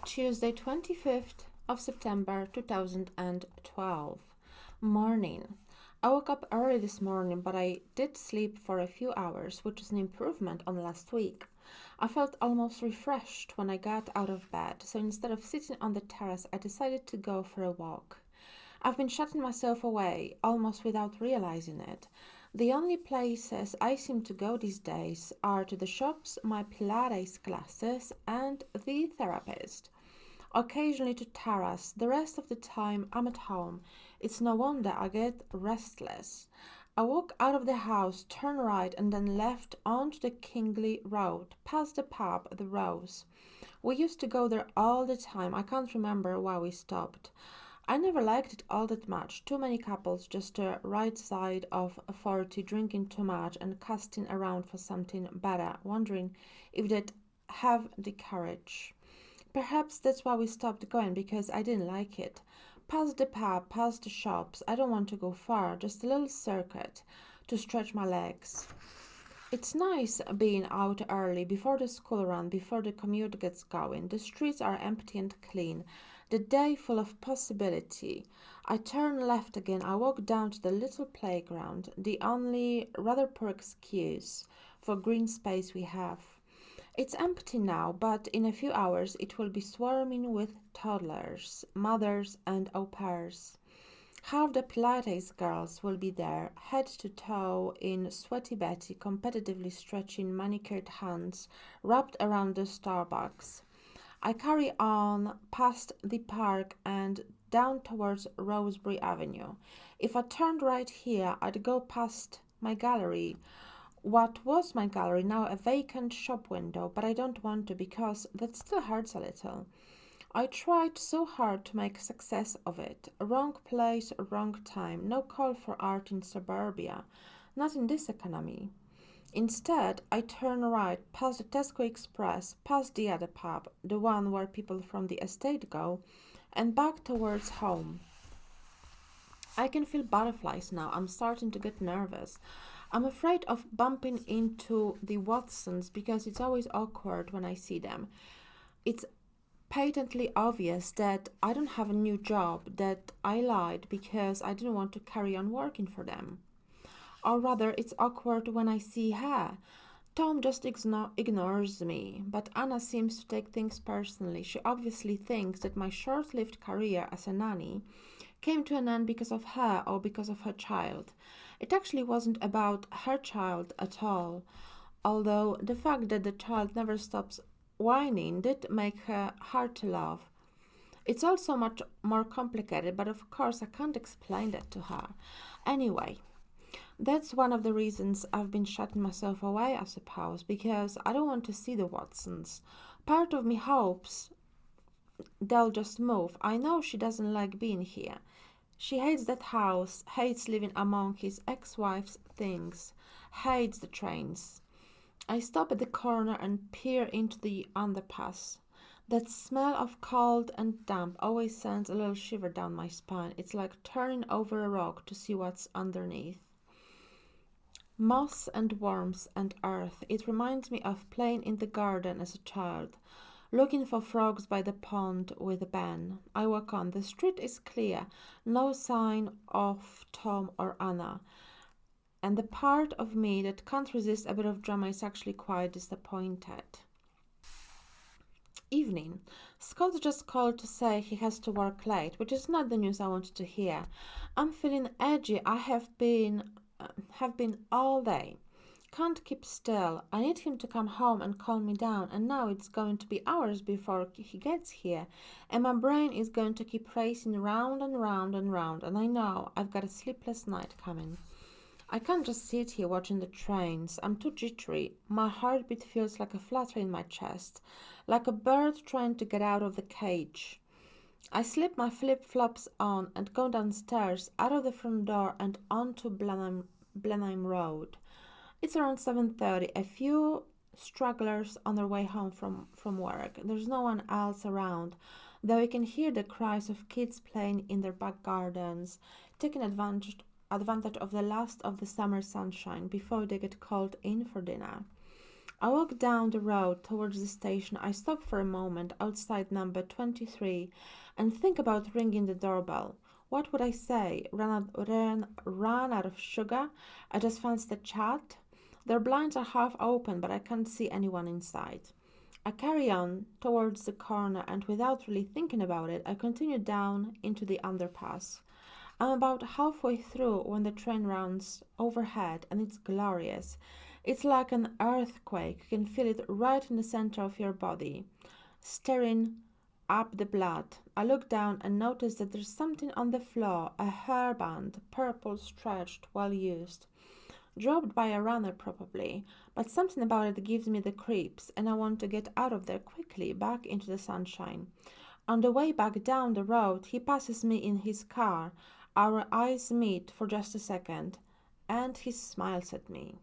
Tuesday, 25th of September 2012. Morning. I woke up early this morning, but I did sleep for a few hours, which is an improvement on last week. I felt almost refreshed when I got out of bed, so instead of sitting on the terrace, I decided to go for a walk. I've been shutting myself away almost without realizing it. The only places I seem to go these days are to the shops, my Pilates classes, and the therapist. Occasionally to terrace. The rest of the time I'm at home. It's no wonder I get restless. I walk out of the house, turn right, and then left onto the Kingley Road, past the pub, the Rose. We used to go there all the time. I can't remember why we stopped. I never liked it all that much. Too many couples just the right side of 40 drinking too much and casting around for something better, wondering if they'd have the courage. Perhaps that's why we stopped going, because I didn't like it. Past the pub, past the shops, I don't want to go far, just a little circuit to stretch my legs. It's nice being out early, before the school run, before the commute gets going. The streets are empty and clean. The day full of possibility. I turn left again. I walk down to the little playground, the only rather poor excuse for green space we have. It's empty now, but in a few hours it will be swarming with toddlers, mothers, and au pairs. Half the Pilates girls will be there, head to toe in sweaty Betty, competitively stretching manicured hands wrapped around the Starbucks. I carry on past the park and down towards Rosebery Avenue. If I turned right here, I'd go past my gallery. What was my gallery, now a vacant shop window, but I don't want to because that still hurts a little. I tried so hard to make a success of it. Wrong place, wrong time. No call for art in suburbia. Not in this economy. Instead, I turn right, past the Tesco Express, past the other pub, the one where people from the estate go, and back towards home. I can feel butterflies now. I'm starting to get nervous. I'm afraid of bumping into the Watsons because it's always awkward when I see them. It's patently obvious that I don't have a new job, that I lied because I didn't want to carry on working for them. Or rather, it's awkward when I see her. Tom just ignores me, but Anna seems to take things personally. She obviously thinks that my short-lived career as a nanny came to an end because of her or because of her child. It actually wasn't about her child at all, although the fact that the child never stops whining did make her hard to love. It's also much more complicated, but of course I can't explain that to her. Anyway, that's one of the reasons I've been shutting myself away, I suppose, because I don't want to see the Watsons. Part of me hopes they'll just move. I know she doesn't like being here. She hates that house, hates living among his ex-wife's things, hates the trains. I stop at the corner and peer into the underpass. That smell of cold and damp always sends a little shiver down my spine. It's like turning over a rock to see what's underneath. Moss and worms and earth. It reminds me of playing in the garden as a child, looking for frogs by the pond with a Ben. I walk on. The street is clear, no sign of Tom or Anna. And the part of me that can't resist a bit of drama is actually quite disappointed. Evening. Scott just called to say he has to work late, which is not the news I wanted to hear. I'm feeling edgy. I have been all day. Can't keep still. I need him to come home and calm me down, and now it's going to be hours before he gets here, and my brain is going to keep racing round and round and round, and I know I've got a sleepless night coming. I can't just sit here watching the trains. I'm too jittery. My heartbeat feels like a flutter in my chest, like a bird trying to get out of the cage. I slip my flip-flops on and go downstairs, out of the front door and onto Blenheim Road. It's around 7:30. A few stragglers on their way home from work. There's no one else around, though you can hear the cries of kids playing in their back gardens, taking advantage of the last of the summer sunshine before they get called in for dinner. I walk down the road towards the station. I stop for a moment outside number 23 and think about ringing the doorbell. What would I say? Run out of sugar? I just fancied a chat? Their blinds are half open, but I can't see anyone inside. I carry on towards the corner, and without really thinking about it, I continue down into the underpass. I'm about halfway through when the train runs overhead, and it's glorious. It's like an earthquake. You can feel it right in the center of your body, stirring up the blood. I look down and notice that there's something on the floor, a hairband, purple, stretched, well used. Dropped by a runner probably, but something about it gives me the creeps, and I want to get out of there quickly, back into the sunshine. On the way back down the road, he passes me in his car. Our eyes meet for just a second, and he smiles at me.